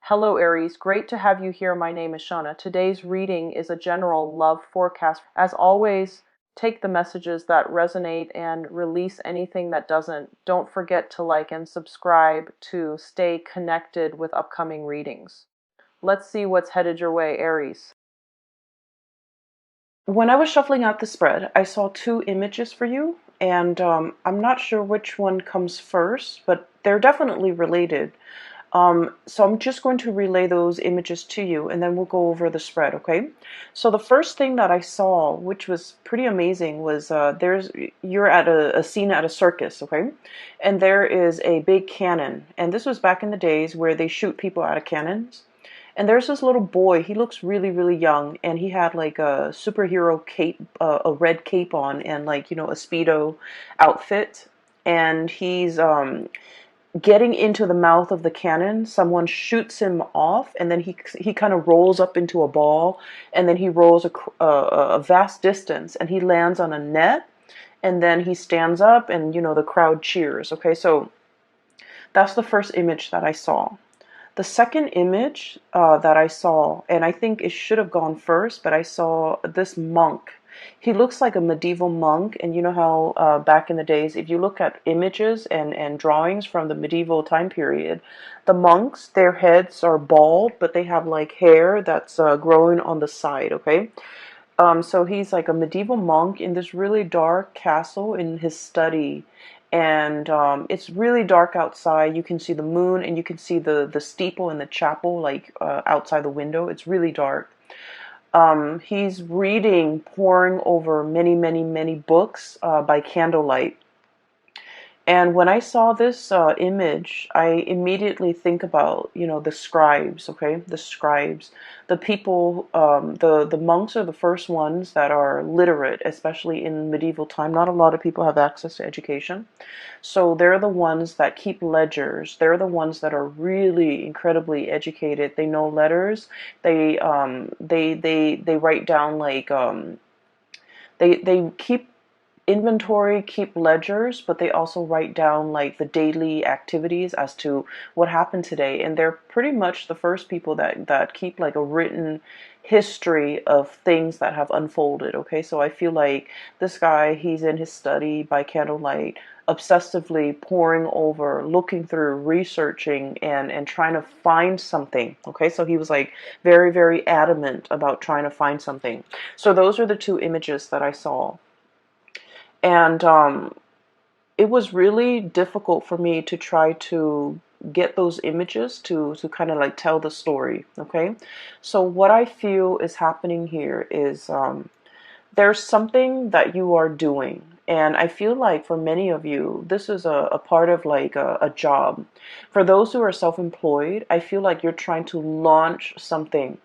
Hello Aries, great to have you here. My name is Shauna. Today's reading is a general love forecast. As always, take the messages that resonate and release anything that doesn't. Don't forget to like and subscribe to stay connected with upcoming readings. Let's see what's headed your way, Aries. When I was shuffling out the spread, I saw two images for you, and I'm not sure which one comes first, but they're definitely related. So I'm just going to relay those images to you, and then we'll go over the spread, okay? So the first thing that I saw, which was pretty amazing, was you're at a scene at a circus, okay? And there is a big cannon, and this was back in the days where they shoot people out of cannons. And there's this little boy. He looks really, really young, and he had like a superhero cape, a red cape on, and like a Speedo outfit. And he's getting into the mouth of the cannon. Someone shoots him off, and then he kind of rolls up into a ball, and then he rolls a vast distance, and he lands on a net, and then he stands up, and the crowd cheers. Okay, so that's the first image that I saw. The second image that I saw, and I think it should have gone first, but I saw this monk. He looks like a medieval monk, and you know how back in the days, if you look at images and drawings from the medieval time period, the monks, their heads are bald, but they have like hair that's growing on the side, okay? So he's like a medieval monk in this really dark castle in his study. And it's really dark outside. You can see the moon, and you can see the steeple in the chapel, like outside the window. It's really dark. He's reading, poring over many, many, many books by candlelight. And when I saw this image, I immediately think about, the scribes, okay? The scribes, the people, the monks are the first ones that are literate, especially in medieval time. Not a lot of people have access to education. So they're the ones that keep ledgers. They're the ones that are really incredibly educated. They know letters. They write down like, they keep inventory, keep ledgers, but they also write down like the daily activities as to what happened today. And they're pretty much the first people that keep like a written history of things that have unfolded. Okay, so I feel like this guy, he's in his study by candlelight, obsessively poring over, looking through, researching, and trying to find something. Okay, so he was like very, very adamant about trying to find something. So those are the two images that I saw. And it was really difficult for me to try to get those images to kind of like tell the story, okay? So what I feel is happening here is there's something that you are doing. And I feel like for many of you, this is a part of like a job. For those who are self-employed, I feel like you're trying to launch something,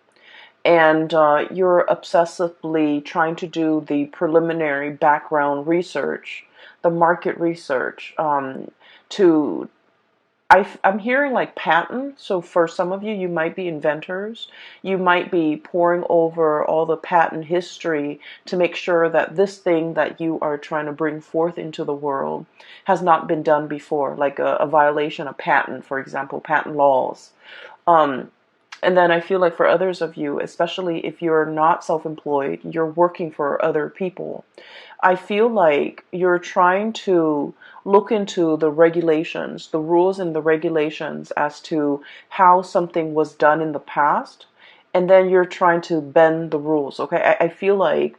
and you're obsessively trying to do the preliminary background research, the market research, to I'm hearing like patent. So for some of you, you might be inventors. You might be poring over all the patent history to make sure that this thing that you are trying to bring forth into the world has not been done before, like a violation of patent, for example, patent laws. Um, and then I feel like for others of you, especially if you're not self-employed, you're working for other people. I feel like you're trying to look into the regulations, the rules and the regulations as to how something was done in the past. And then you're trying to bend the rules. Okay. I feel like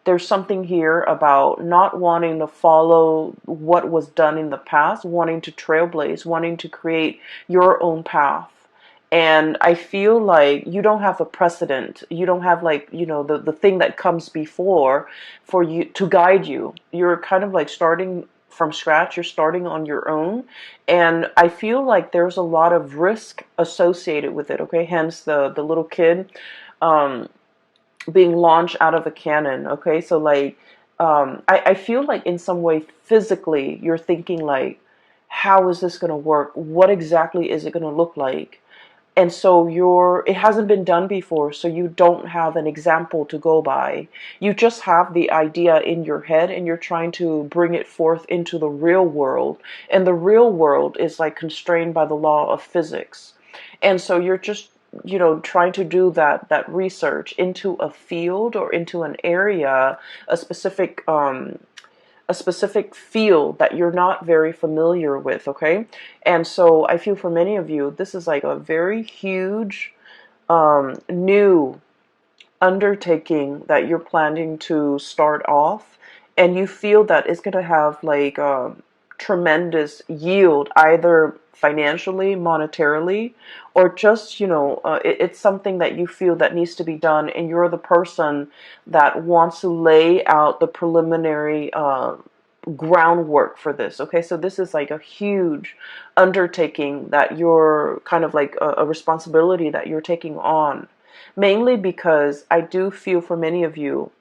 there's something here about not wanting to follow what was done in the past, wanting to trailblaze, wanting to create your own path. And I feel like you don't have a precedent. You don't have like, the thing that comes before for you to guide you. You're kind of like starting from scratch. You're starting on your own. And I feel like there's a lot of risk associated with it. Okay. Hence the little kid, being launched out of a cannon. Okay. So like, I feel like in some way physically you're thinking like, how is this going to work? What exactly is it going to look like? And so it hasn't been done before, so you don't have an example to go by. You just have the idea in your head, and you're trying to bring it forth into the real world. And the real world is like constrained by the law of physics. And so you're just, trying to do that research into a field or into an area, a specific field that you're not very familiar with, okay? And so I feel for many of you, this is like a very huge new undertaking that you're planning to start off, and you feel that it's going to have like tremendous yield, either financially, monetarily, or just, it's something that you feel that needs to be done, and you're the person that wants to lay out the preliminary groundwork for this. Okay, so this is like a huge undertaking that you're kind of like a responsibility that you're taking on, mainly because I do feel for many of you,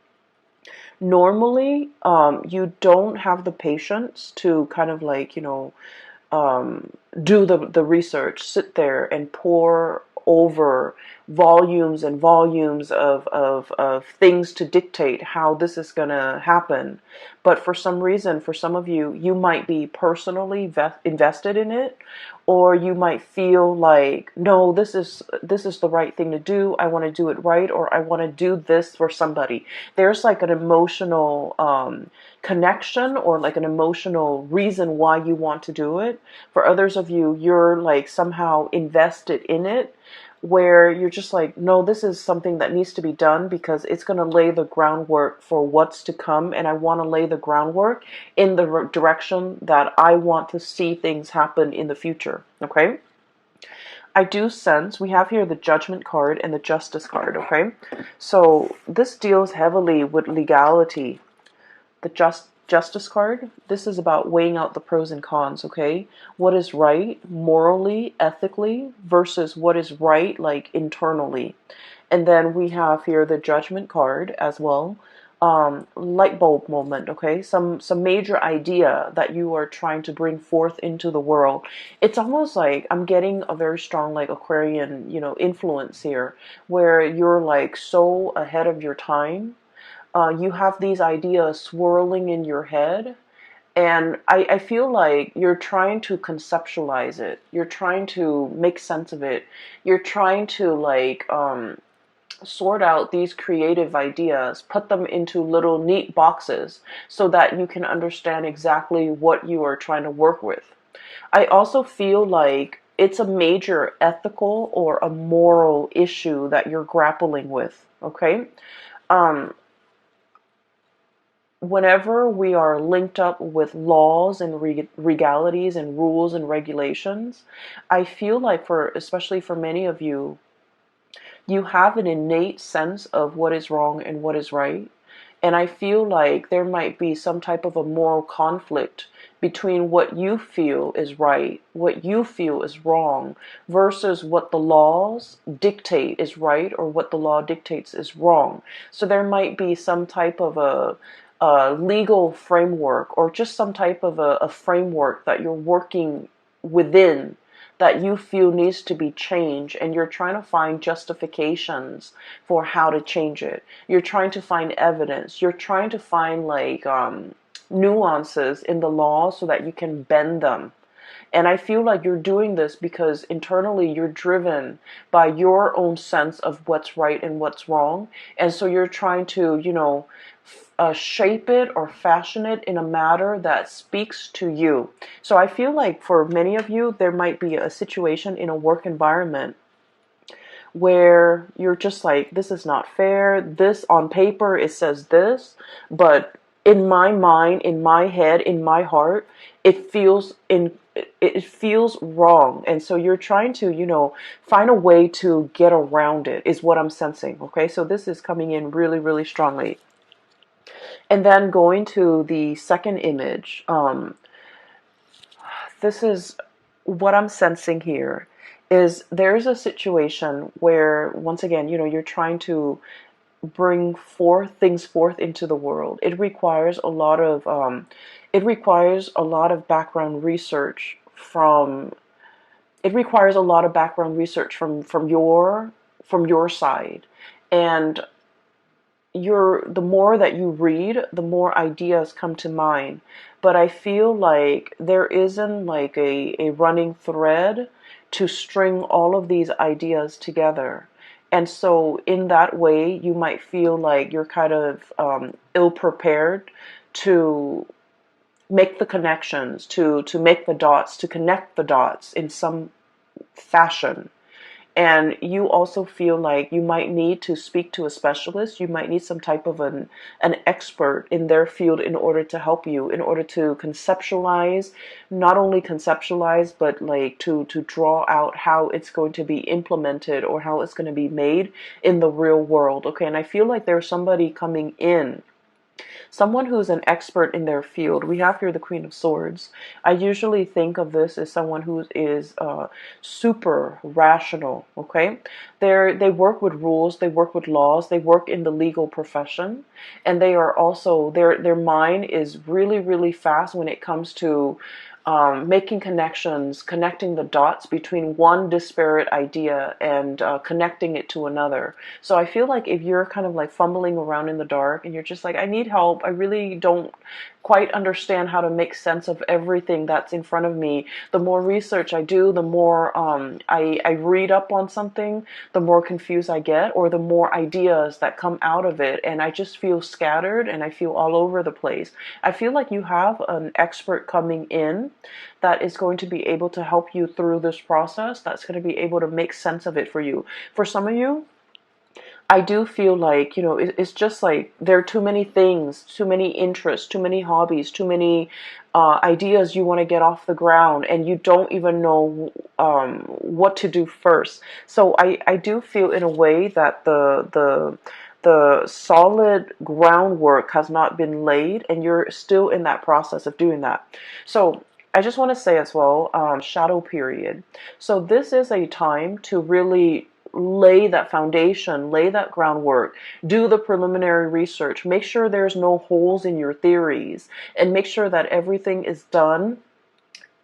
normally you don't have the patience to kind of like, do the research, sit there and pour over volumes and volumes of things to dictate how this is going to happen. But for some reason, for some of you, you might be personally invested in it, or you might feel like, no, this is the right thing to do. I want to do it right, or I want to do this for somebody. There's like an emotional connection, or like an emotional reason why you want to do it. For others of you, you're like somehow invested in it, where you're just like, no, this is something that needs to be done because it's going to lay the groundwork for what's to come, and I want to lay the groundwork in the direction that I want to see things happen in the future. Okay, I do sense we have here the Judgment card and the Justice card. Okay, so this deals heavily with legality. The Justice card, this is about weighing out the pros and cons, okay? What is right morally, ethically, versus what is right like internally. And then we have here the Judgment card as well. Light bulb moment, okay? Some major idea that you are trying to bring forth into the world. It's almost like I'm getting a very strong like Aquarian, influence here, where you're like so ahead of your time. You have these ideas swirling in your head, and I feel like you're trying to conceptualize it. You're trying to make sense of it. You're trying to like sort out these creative ideas, put them into little neat boxes so that you can understand exactly what you are trying to work with. I also feel like it's a major ethical or a moral issue that you're grappling with, okay? Um, Whenever we are linked up with laws and regalities and rules and regulations, I feel like especially for many of you, you have an innate sense of what is wrong and what is right. And I feel like there might be some type of a moral conflict between what you feel is right, what you feel is wrong, versus what the laws dictate is right or what the law dictates is wrong. So there might be some type of a legal framework, or just some type of a framework that you're working within, that you feel needs to be changed, and you're trying to find justifications for how to change it. You're trying to find evidence. You're trying to find like nuances in the law so that you can bend them. And I feel like you're doing this because internally you're driven by your own sense of what's right and what's wrong. And so you're trying to, shape it or fashion it in a manner that speaks to you. So I feel like for many of you, there might be a situation in a work environment where you're just like, this is not fair. This on paper, it says this, but in my mind, in my head, in my heart, it feels wrong. And so you're trying to, find a way to get around it, is what I'm sensing. Okay, so this is coming in really, really strongly. And then going to the second image, this is what I'm sensing here, is there's a situation where, once again, you're trying to bring things forth into the world. It requires a lot of background research from your side. And the more that you read, the more ideas come to mind. But I feel like there isn't like a running thread to string all of these ideas together. And so in that way, you might feel like you're kind of ill prepared to make the connections, to make the dots, to connect the dots in some fashion. And you also feel like you might need to speak to a specialist. You might need some type of an expert in their field in order to help you, in order to conceptualize, not only conceptualize, but like to draw out how it's going to be implemented or how it's going to be made in the real world. Okay, and I feel like there's somebody coming in, someone who's an expert in their field. We have here the Queen of Swords. I usually think of this as someone who is super rational, okay? They work with rules, they work with laws, they work in the legal profession, and they are also, their mind is really, really fast when it comes to making connections, connecting the dots between one disparate idea and connecting it to another. So I feel like if you're kind of like fumbling around in the dark and you're just like, I need help, I really don't quite understand how to make sense of everything that's in front of me. The more research I do, the more I read up on something, the more confused I get, or the more ideas that come out of it, and I just feel scattered and I feel all over the place. I feel like you have an expert coming in that is going to be able to help you through this process, that's going to be able to make sense of it for you. For some of you, I do feel like, it's just like there are too many things, too many interests, too many hobbies, too many ideas you want to get off the ground, and you don't even know what to do first. So I do feel in a way that the solid groundwork has not been laid, and you're still in that process of doing that. So I just want to say as well, shadow period. So this is a time to really lay that foundation, lay that groundwork, do the preliminary research, make sure there's no holes in your theories, and make sure that everything is done.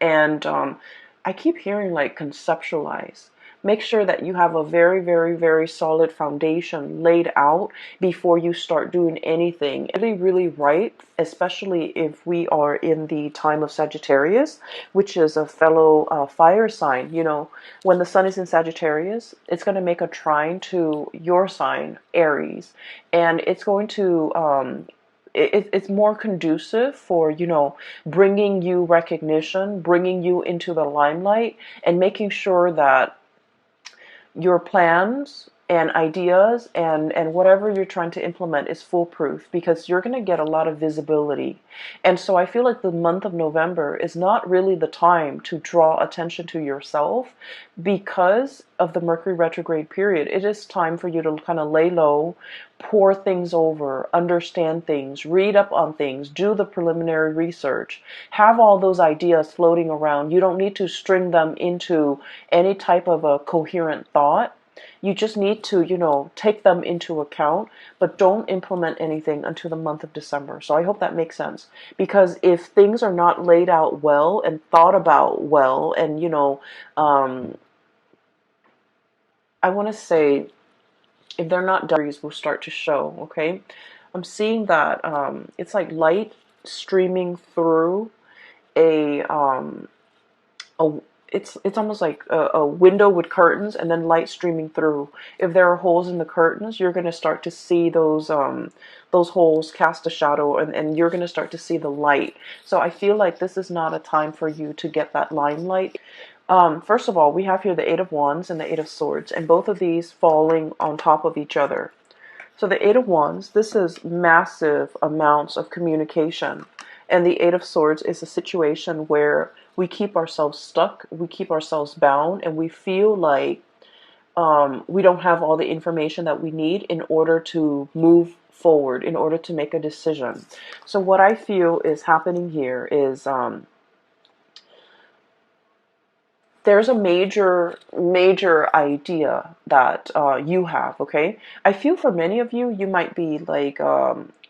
And I keep hearing like conceptualize. Make sure that you have a very, very, very solid foundation laid out before you start doing anything. Really, really right, especially if we are in the time of Sagittarius, which is a fellow fire sign. When the sun is in Sagittarius, it's going to make a trine to your sign, Aries, and it's going to it's more conducive for, bringing you recognition, bringing you into the limelight, and making sure that your plans and ideas and whatever you're trying to implement is foolproof, because you're going to get a lot of visibility. And so I feel like the month of November is not really the time to draw attention to yourself because of the Mercury retrograde period. It is time for you to kind of lay low, pour things over, understand things, read up on things, do the preliminary research, have all those ideas floating around. You don't need to string them into any type of a coherent thought. You just need to, take them into account, but don't implement anything until the month of December. So I hope that makes sense. Because if things are not laid out well and thought about well, and, I want to say, if they're not done, will start to show, okay? I'm seeing that it's like light streaming through a it's almost like a window with curtains and then light streaming through. If there are holes in the curtains, you're going to start to see those holes cast a shadow, and you're going to start to see the light. So I feel like this is not a time for you to get that limelight. First of all, we have here the Eight of Wands and the Eight of Swords, and both of these falling on top of each other. So the Eight of Wands, this is massive amounts of communication. And the Eight of Swords is a situation where we keep ourselves stuck, we keep ourselves bound, and we feel like we don't have all the information that we need in order to move forward, in order to make a decision. So what I feel is happening here is there's a major idea that you have, okay? I feel for many of you, you might be like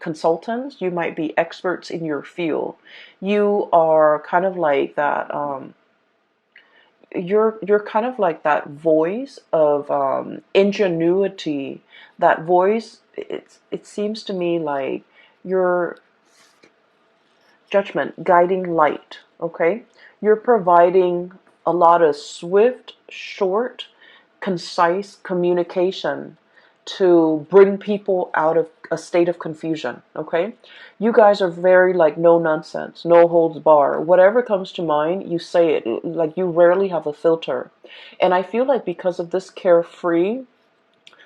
consultants, you might be experts in your field. You are kind of like that, you're kind of like that voice of ingenuity, that voice, it seems to me like your judgment, guiding light, okay? You're providing a lot of swift, short, concise communication to bring people out of a state of confusion. Okay, you guys are very like no nonsense, no holds bar, whatever comes to mind you say it, like you rarely have a filter. And I feel like because of this carefree,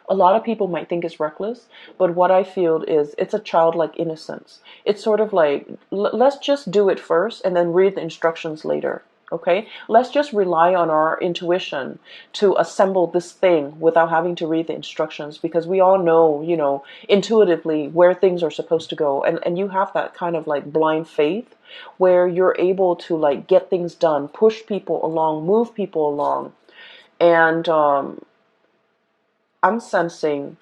a lot of people might think it's reckless, but what I feel is it's a childlike innocence. It's sort of like, let's just do it first and then read the instructions later. Okay, let's just rely on our intuition to assemble this thing without having to read the instructions, because we all know, intuitively where things are supposed to go. And you have that kind of like blind faith where you're able to like get things done, push people along, move people along. And I'm sensing,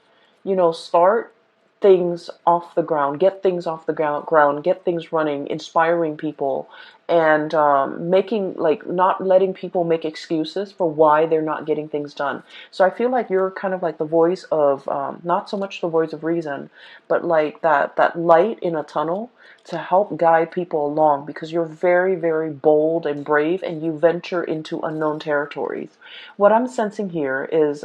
start things off the ground, get things off the ground, get things running, inspiring people, and making, like, not letting people make excuses for why they're not getting things done. So I feel like you're kind of like the voice of, not so much the voice of reason, but like that light in a tunnel to help guide people along, because you're very, very bold and brave and you venture into unknown territories. What I'm sensing here is,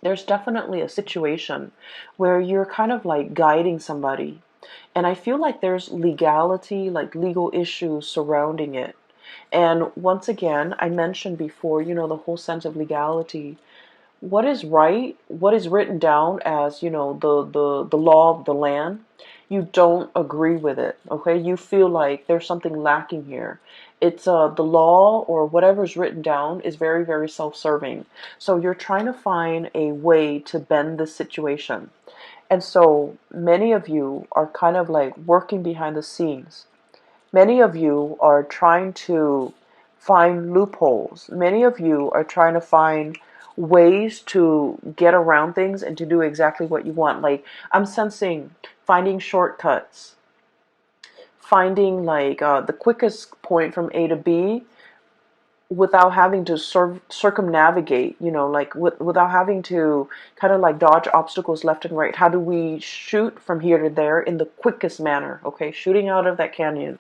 there's definitely a situation where you're kind of like guiding somebody. And I feel like there's legality, like legal issues surrounding it. And once again, I mentioned before, the whole sense of legality. What is right, what is written down as, the law of the land, you don't agree with it, okay? You feel like there's something lacking here. It's the law or whatever's written down is very, very self-serving. So you're trying to find a way to bend this situation. And so many of you are kind of like working behind the scenes. Many of you are trying to find loopholes. Many of you are trying to find ways to get around things and to do exactly what you want. Like, I'm sensing finding shortcuts, finding like the quickest point from A to B without having to circumnavigate, like without having to kind of like dodge obstacles left and right. How do we shoot from here to there in the quickest manner? Okay, shooting out of that canyon.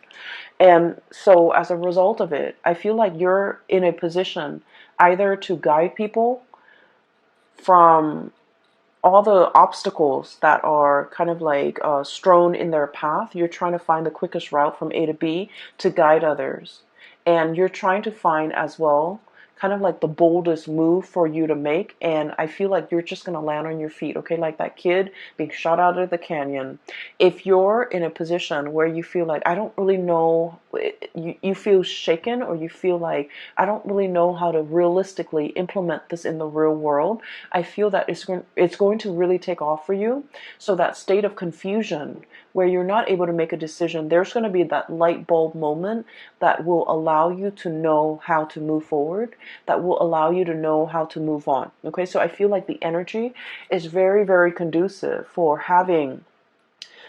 And so as a result of it, I feel like you're in a position either to guide people from all the obstacles that are kind of like strewn in their path. You're trying to find the quickest route from A to B to guide others. And you're trying to find as well kind of like the boldest move for you to make. And I feel like you're just going to land on your feet, okay? Like that kid being shot out of the canyon. If you're in a position where you feel like, I don't really know, you feel shaken, or you feel like, I don't really know how to realistically implement this in the real world, I feel that it's going to really take off for you. So that state of confusion where you're not able to make a decision, there's going to be that light bulb moment that will allow you to know how to move forward, that will allow you to know how to move on. Okay, so I feel like the energy is very, very conducive for having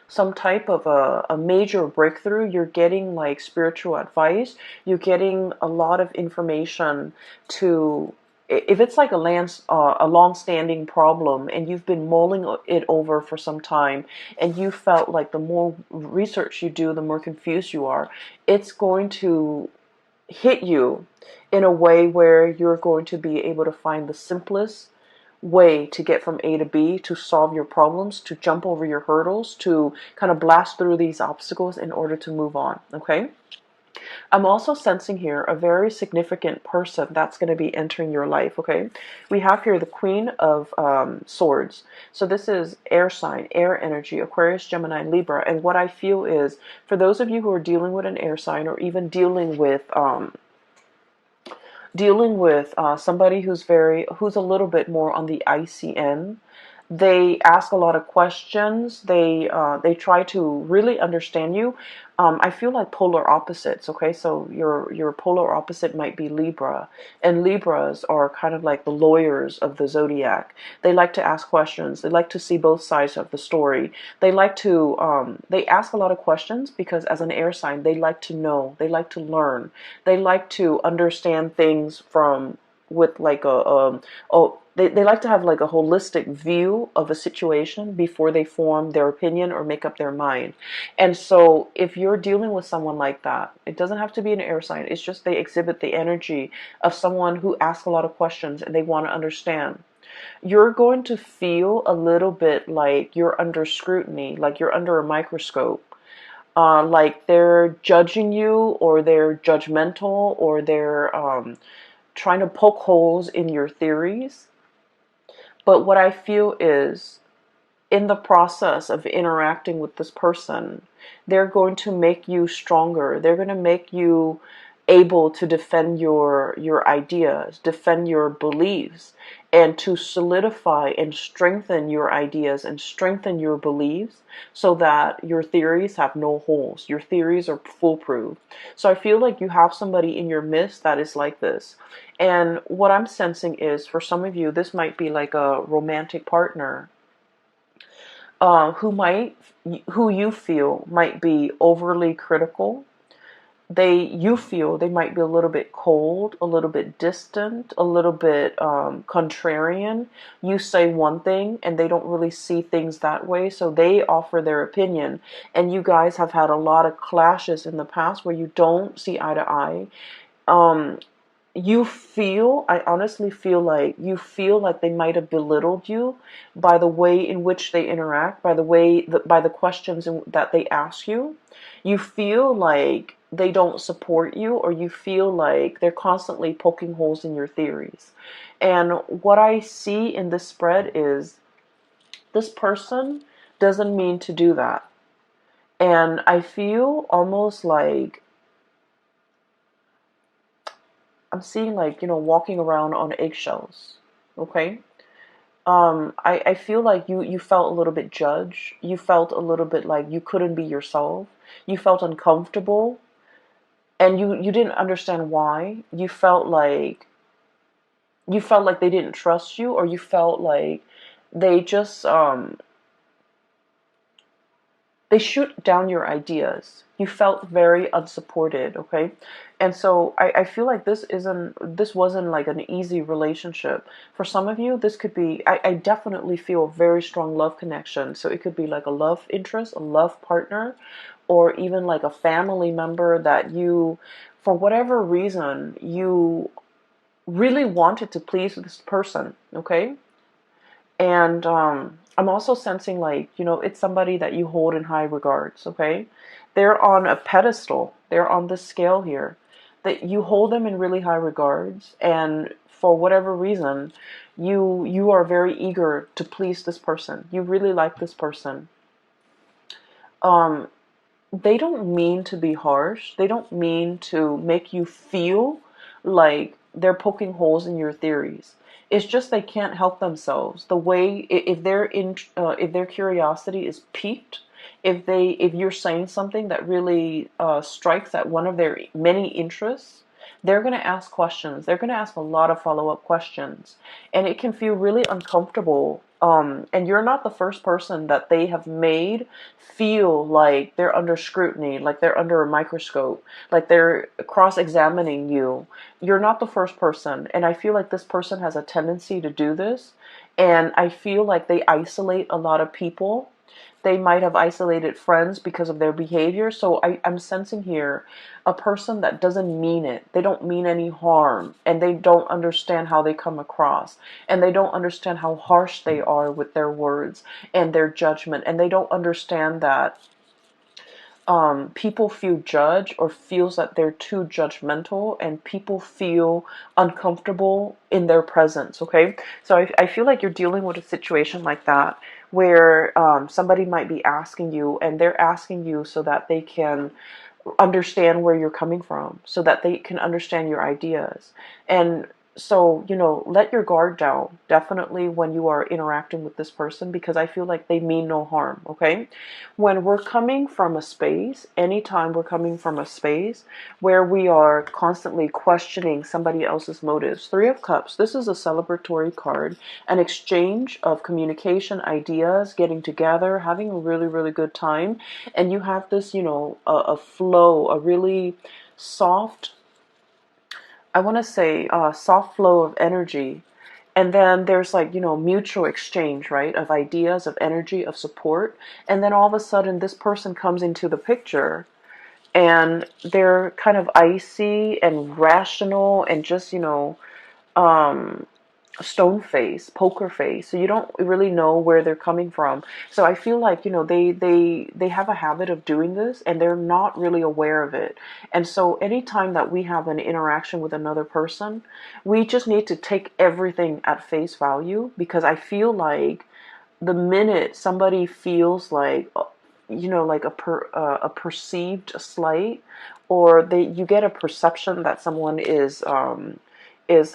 some type of a major breakthrough. You're getting like spiritual advice. You're getting a lot of information to, if it's like a long-standing problem and you've been mulling it over for some time, and you felt like the more research you do, the more confused you are, it's going to hit you in a way where you're going to be able to find the simplest way to get from A to B, to solve your problems, to jump over your hurdles, to kind of blast through these obstacles in order to move on, okay? I'm also sensing here a very significant person that's going to be entering your life, okay? We have here the Queen of Swords. So this is air sign, air energy, Aquarius, Gemini, Libra. And what I feel is, for those of you who are dealing with an air sign, or even dealing with somebody who's a little bit more on the icy end. They ask a lot of questions. They try to really understand you. I feel like polar opposites. Okay, so your polar opposite might be Libra, and Libras are kind of like the lawyers of the zodiac. They like to ask questions. They like to see both sides of the story. They like to they ask a lot of questions because as an air sign, they like to know. They like to learn. They like to understand things from with like a they like to have like a holistic view of a situation before they form their opinion or make up their mind. And so if you're dealing with someone like that, it doesn't have to be an air sign. It's just they exhibit the energy of someone who asks a lot of questions and they want to understand. You're going to feel a little bit like you're under scrutiny, like you're under a microscope. Like they're judging you, or they're judgmental, or they're trying to poke holes in your theories. But what I feel is, in the process of interacting with this person, they're going to make you stronger. They're going to make you able to defend your ideas, defend your beliefs, and to solidify and strengthen your ideas and strengthen your beliefs so that your theories have no holes. Your theories are foolproof. So I feel like you have somebody in your midst that is like this. And what I'm sensing is, for some of you, this might be like a romantic partner who you feel might be overly critical. You feel they might be a little bit cold, a little bit distant, a little bit contrarian. You say one thing and they don't really see things that way, so they offer their opinion. And you guys have had a lot of clashes in the past where you don't see eye to eye. Um, I honestly feel like they might have belittled you by the way in which they interact, by the questions that they ask you. You feel like they don't support you, or you feel like they're constantly poking holes in your theories. And what I see in this spread is, this person doesn't mean to do that. And I feel almost like I'm seeing, like, walking around on eggshells. Okay? I feel like you felt a little bit judged. You felt a little bit like you couldn't be yourself. You felt uncomfortable, and you didn't understand why. You felt like they didn't trust you, or you felt like they just they shoot down your ideas. You felt very unsupported, okay? And so I feel like this wasn't like an easy relationship. For some of you, this could be, I definitely feel a very strong love connection. So it could be like a love interest, a love partner, or even like a family member that you, for whatever reason, you really wanted to please this person, okay? And I'm also sensing, like, it's somebody that you hold in high regards, okay? They're on a pedestal. They're on this scale here. That you hold them in really high regards, and for whatever reason, you are very eager to please this person. You really like this person. Um, they don't mean to be harsh. They don't mean to make you feel like they're poking holes in your theories. It's just they can't help themselves. The way, if their curiosity is piqued, if you're saying something that really strikes at one of their many interests, they're going to ask questions. They're going to ask a lot of follow-up questions, and it can feel really uncomfortable. And you're not the first person that they have made feel like they're under scrutiny, like they're under a microscope, like they're cross-examining you. You're not the first person, and I feel like this person has a tendency to do this, and I feel like they isolate a lot of people. They might have isolated friends because of their behavior. So I'm sensing here a person that doesn't mean it. They don't mean any harm, and they don't understand how they come across, and they don't understand how harsh they are with their words and their judgment, and they don't understand that people feel judged, or feels that they're too judgmental, and people feel uncomfortable in their presence. Okay, so I feel like you're dealing with a situation like that, where somebody might be asking you, and they're asking you so that they can understand where you're coming from, so that they can understand your ideas. And so, let your guard down, definitely, when you are interacting with this person, because I feel like they mean no harm, okay? When we're coming from a space, anytime we're coming from a space where we are constantly questioning somebody else's motives, Three of Cups, this is a celebratory card, an exchange of communication, ideas, getting together, having a really, really good time, and you have this, a flow, a really soft, I want to say, soft flow of energy. And then there's like, mutual exchange, right, of ideas, of energy, of support. And then all of a sudden this person comes into the picture and they're kind of icy and rational and just, um, stone face, poker face. So you don't really know where they're coming from. So I feel like, they have a habit of doing this and they're not really aware of it. And so anytime that we have an interaction with another person, we just need to take everything at face value, because I feel like the minute somebody feels like, like a perceived slight, or you get a perception that someone is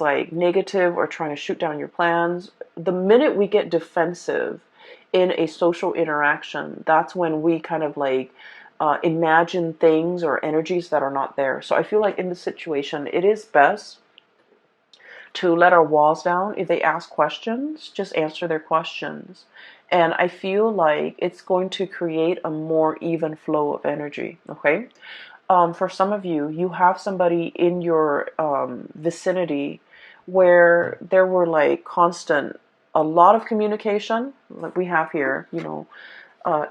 like negative or trying to shoot down your plans, the minute we get defensive in a social interaction, that's when we kind of like imagine things or energies that are not there. So I feel like in this situation, it is best to let our walls down. If they ask questions, just answer their questions. And I feel like it's going to create a more even flow of energy, okay? For some of you, you have somebody in your vicinity where there were like constant, a lot of communication, like we have here,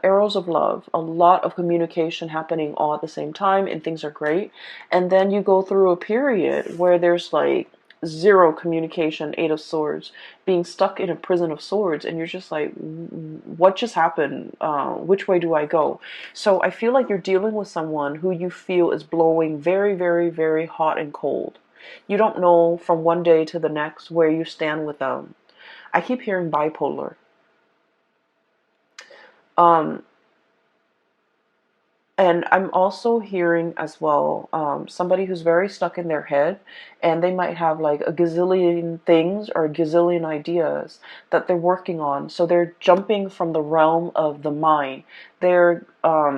arrows of love, a lot of communication happening all at the same time, and things are great. And then you go through a period where there's like zero communication, Eight of Swords, being stuck in a prison of swords, and you're just like, what just happened? Which way do I go? So I feel like you're dealing with someone who you feel is blowing very, very, very hot and cold. You don't know from one day to the next where you stand with them. I keep hearing bipolar. Um, And I'm also hearing as well somebody who's very stuck in their head, and they might have like a gazillion things or a gazillion ideas that they're working on. So they're jumping from the realm of the mind. They're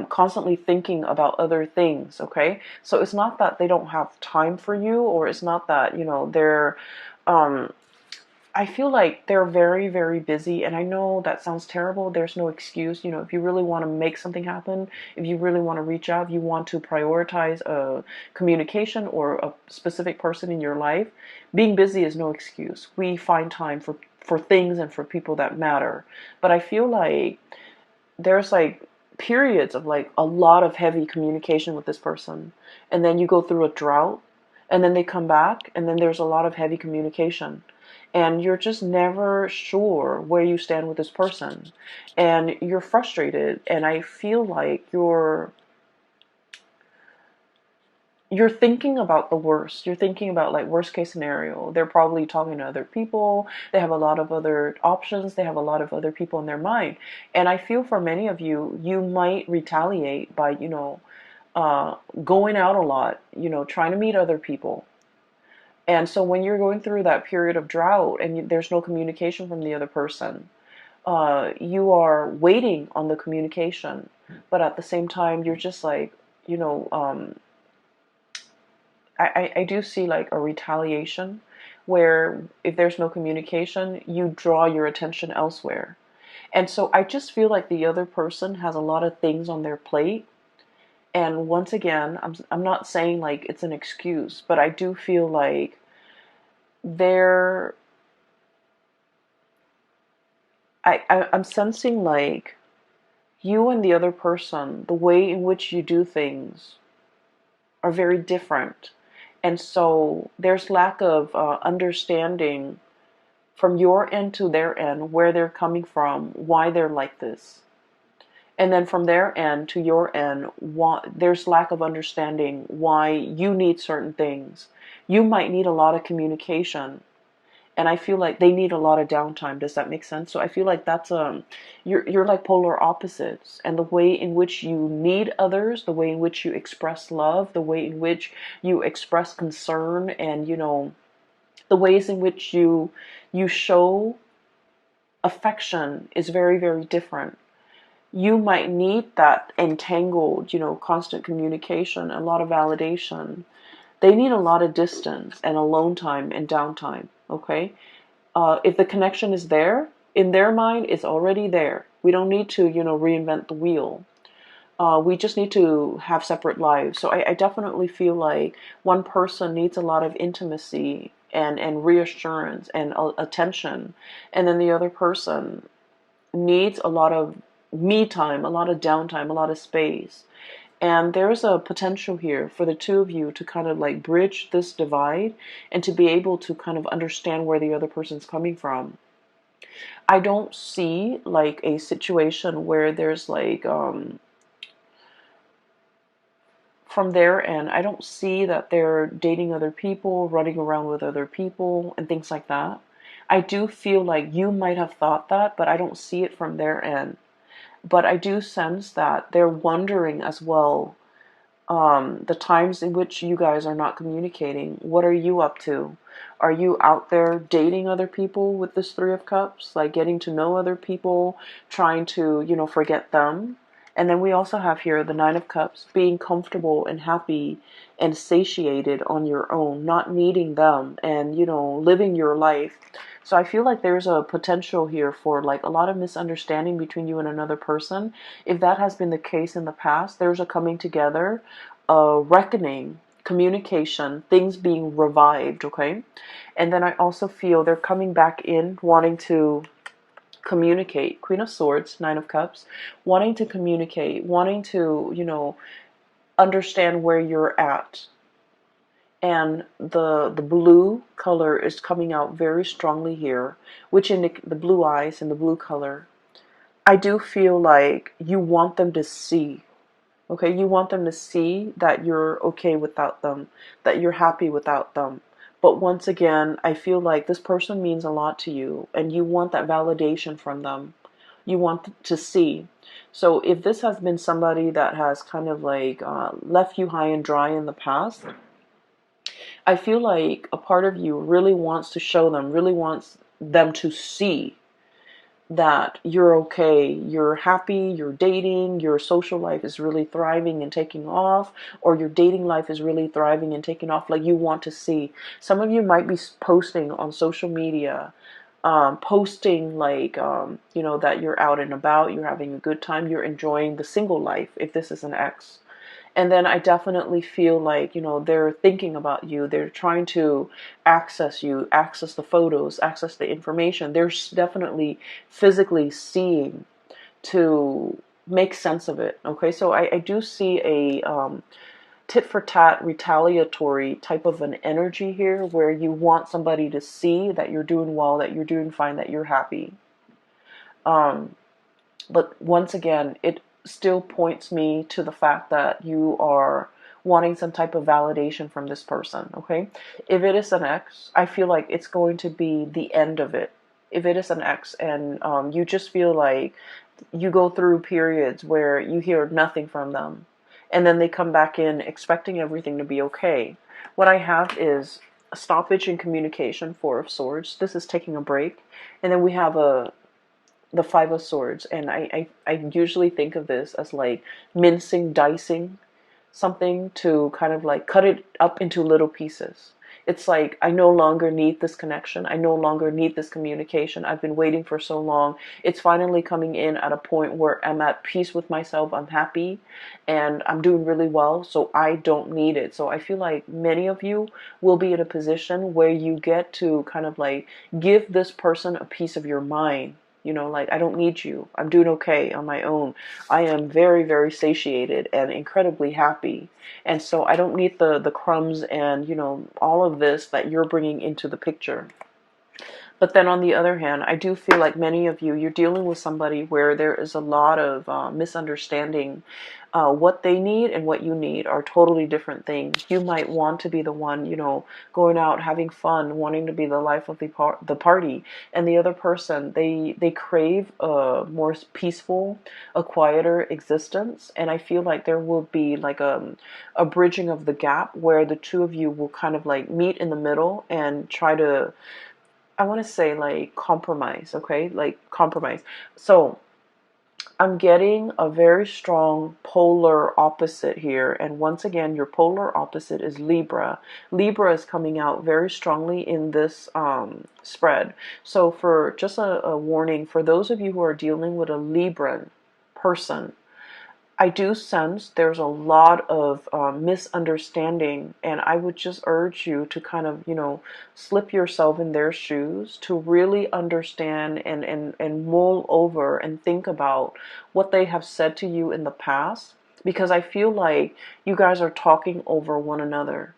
constantly thinking about other things, okay? So it's not that they don't have time for you, or it's not that, they're um, I feel like they're very, very busy, and I know that sounds terrible. There's no excuse. If you really want to make something happen, if you really want to reach out, if you want to prioritize a communication or a specific person in your life, being busy is no excuse. We find time for things and for people that matter. But I feel like there's like periods of like a lot of heavy communication with this person, and then you go through a drought, and then they come back, and then there's a lot of heavy communication, and you're just never sure where you stand with this person, and you're frustrated. And I feel like you're thinking about the worst. You're thinking about like worst case scenario. They're probably talking to other people. They have a lot of other options. They have a lot of other people in their mind. And I feel for many of you, you might retaliate by, going out a lot, trying to meet other people. And so when you're going through that period of drought and there's no communication from the other person, you are waiting on the communication. But at the same time, you're just like, you know, um, I do see like a retaliation where if there's no communication, you draw your attention elsewhere. And so I just feel like the other person has a lot of things on their plate. And once again, I'm not saying like it's an excuse, but I do feel like they're, I'm sensing like you and the other person, the way in which you do things are very different. And so there's lack of understanding from your end to their end, where they're coming from, why they're like this. And then from their end to your end, there's lack of understanding why you need certain things. You might need a lot of communication, and I feel like they need a lot of downtime. Does that make sense? So I feel like that's you're like polar opposites, and the way in which you need others, the way in which you express love, the way in which you express concern, and the ways in which you show affection is very, very different. You might need that entangled, constant communication, a lot of validation. They need a lot of distance and alone time and downtime, okay? If the connection is there, in their mind, it's already there. We don't need to, reinvent the wheel. We just need to have separate lives. So I definitely feel like one person needs a lot of intimacy and reassurance and attention. And then the other person needs a lot of me time, a lot of downtime, a lot of space. And there's a potential here for the two of you to kind of like bridge this divide and to be able to kind of understand where the other person's coming from. I don't see like a situation where there's like from their end, I don't see that they're dating other people, running around with other people, and things like that. I do feel like you might have thought that, but I don't see it from their end. But I do sense that they're wondering as well, the times in which you guys are not communicating. What are you up to? Are you out there dating other people with this Three of Cups? Like getting to know other people, trying to, forget them? And then we also have here the Nine of Cups, being comfortable and happy and satiated on your own, not needing them and, living your life. So I feel like there's a potential here for like a lot of misunderstanding between you and another person. If that has been the case in the past, there's a coming together, a reckoning, communication, things being revived, okay? And then I also feel they're coming back in wanting to communicate. Queen of Swords, Nine of Cups, wanting to communicate, wanting to, understand where you're at. And the blue color is coming out very strongly here, which in the blue eyes and the blue color, I do feel like you want them to see. Okay, you want them to see that you're okay without them, that you're happy without them. But once again, I feel like this person means a lot to you and you want that validation from them. You want to see. So if this has been somebody that has kind of like left you high and dry in the past, I feel like a part of you really wants to show them, really wants them to see that you're okay, you're happy, you're dating, your social life is really thriving and taking off, or your dating life is really thriving and taking off. Like you want to see. Some of you might be posting on social media, posting like, that you're out and about, you're having a good time, you're enjoying the single life if this is an ex. And then I definitely feel like, they're thinking about you. They're trying to access you, access the photos, access the information. They're definitely physically seeing to make sense of it. Okay, so I do see a tit for tat retaliatory type of an energy here where you want somebody to see that you're doing well, that you're doing fine, that you're happy. But once again, it still points me to the fact that you are wanting some type of validation from this person, okay? If it is an ex, I feel like it's going to be the end of it. If it is an ex and you just feel like you go through periods where you hear nothing from them and then they come back in expecting everything to be okay. What I have is a stoppage in communication, Four of Swords. This is taking a break. And then we have the Five of Swords, and I usually think of this as like mincing, dicing something to kind of like cut it up into little pieces. It's like, I no longer need this connection. I no longer need this communication. I've been waiting for so long. It's finally coming in at a point where I'm at peace with myself. I'm happy and I'm doing really well. So I don't need it. So I feel like many of you will be in a position where you get to kind of like give this person a piece of your mind. Like, I don't need you. I'm doing okay on my own. I am very, very satiated and incredibly happy. And so I don't need the crumbs and, all of this that you're bringing into the picture. But then on the other hand, I do feel like many of you, you're dealing with somebody where there is a lot of misunderstanding. What they need and what you need are totally different things. You might want to be the one, going out, having fun, wanting to be the life of the party. And the other person, they crave a more peaceful, a quieter existence. And I feel like there will be like a bridging of the gap where the two of you will kind of like meet in the middle and try to, I want to say like compromise, okay? Like compromise. So I'm getting a very strong polar opposite here. And once again, your polar opposite is Libra. Libra is coming out very strongly in this spread. So for just a warning, for those of you who are dealing with a Libran person, I do sense there's a lot of misunderstanding, and I would just urge you to kind of, slip yourself in their shoes to really understand and mull over and think about what they have said to you in the past, because I feel like you guys are talking over one another.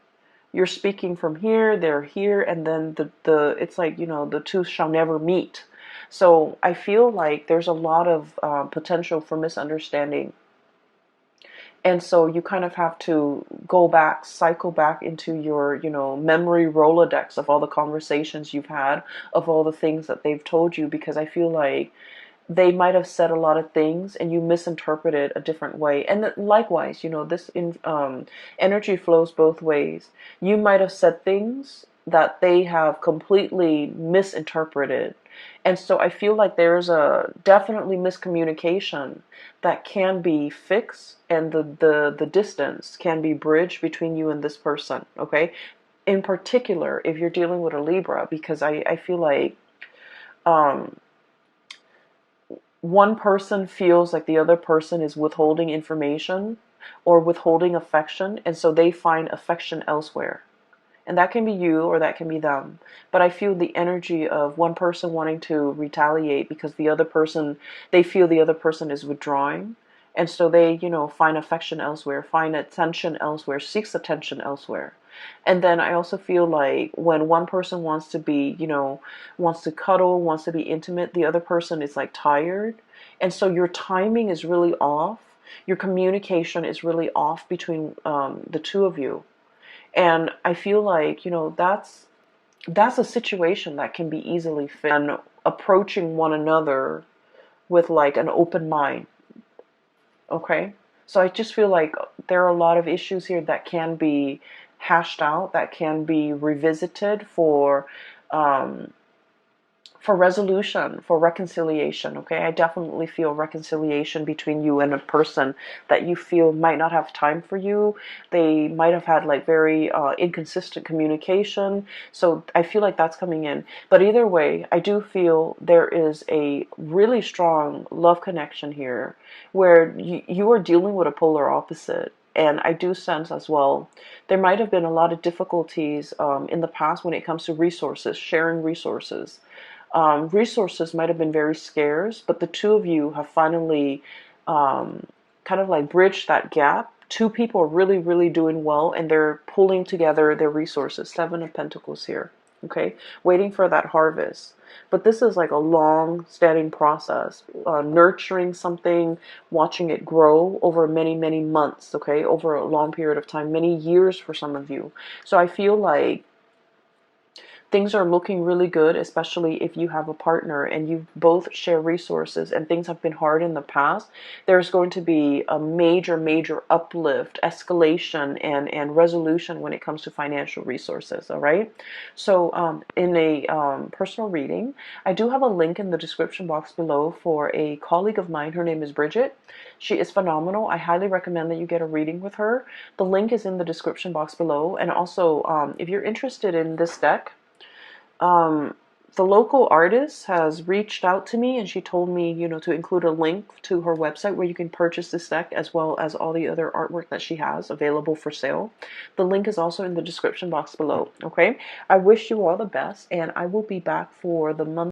You're speaking from here, they're here, and then the it's like, the two shall never meet. So I feel like there's a lot of potential for misunderstanding. And so you kind of have to go back, cycle back into your, memory Rolodex of all the conversations you've had, of all the things that they've told you, because I feel like they might have said a lot of things and you misinterpreted a different way. And likewise, energy flows both ways. You might have said things that they have completely misinterpreted. And so I feel like there's a definitely miscommunication that can be fixed, and the distance can be bridged between you and this person, okay? In particular, if you're dealing with a Libra, because I feel like um, one person feels like the other person is withholding information or withholding affection, and so they find affection elsewhere. And that can be you or that can be them. But I feel the energy of one person wanting to retaliate because they feel the other person is withdrawing. And so they, find affection elsewhere, find attention elsewhere, seeks attention elsewhere. And then I also feel like when one person wants to be, wants to cuddle, wants to be intimate, the other person is like tired. And so your timing is really off. Your communication is really off between the two of you. And I feel like, that's a situation that can be easily fixed, and approaching one another with like an open mind. Okay? So I just feel like there are a lot of issues here that can be hashed out, that can be revisited um, for resolution, for reconciliation, okay? I definitely feel reconciliation between you and a person that you feel might not have time for you. They might have had like very inconsistent communication. So I feel like that's coming in. But either way, I do feel there is a really strong love connection here where you are dealing with a polar opposite. And I do sense as well, there might have been a lot of difficulties in the past when it comes to resources, sharing resources. Resources might have been very scarce, but the two of you have finally kind of like bridged that gap. Two people are really, really doing well, and they're pulling together their resources. Seven of Pentacles here, okay? Waiting for that harvest. But this is like a long standing process, nurturing something, watching it grow over many, many months, okay? Over a long period of time, many years for some of you. So I feel like things are looking really good, especially if you have a partner and you both share resources and things have been hard in the past. There's going to be a major, major uplift, escalation, and resolution when it comes to financial resources, all right? So in a personal reading, I do have a link in the description box below for a colleague of mine. Her name is Bridget. She is phenomenal. I highly recommend that you get a reading with her. The link is in the description box below. And also, if you're interested in this deck, um, the local artist has reached out to me, and she told me, to include a link to her website where you can purchase this deck as well as all the other artwork that she has available for sale. The link is also in the description box below, okay? I wish you all the best, and I will be back for the month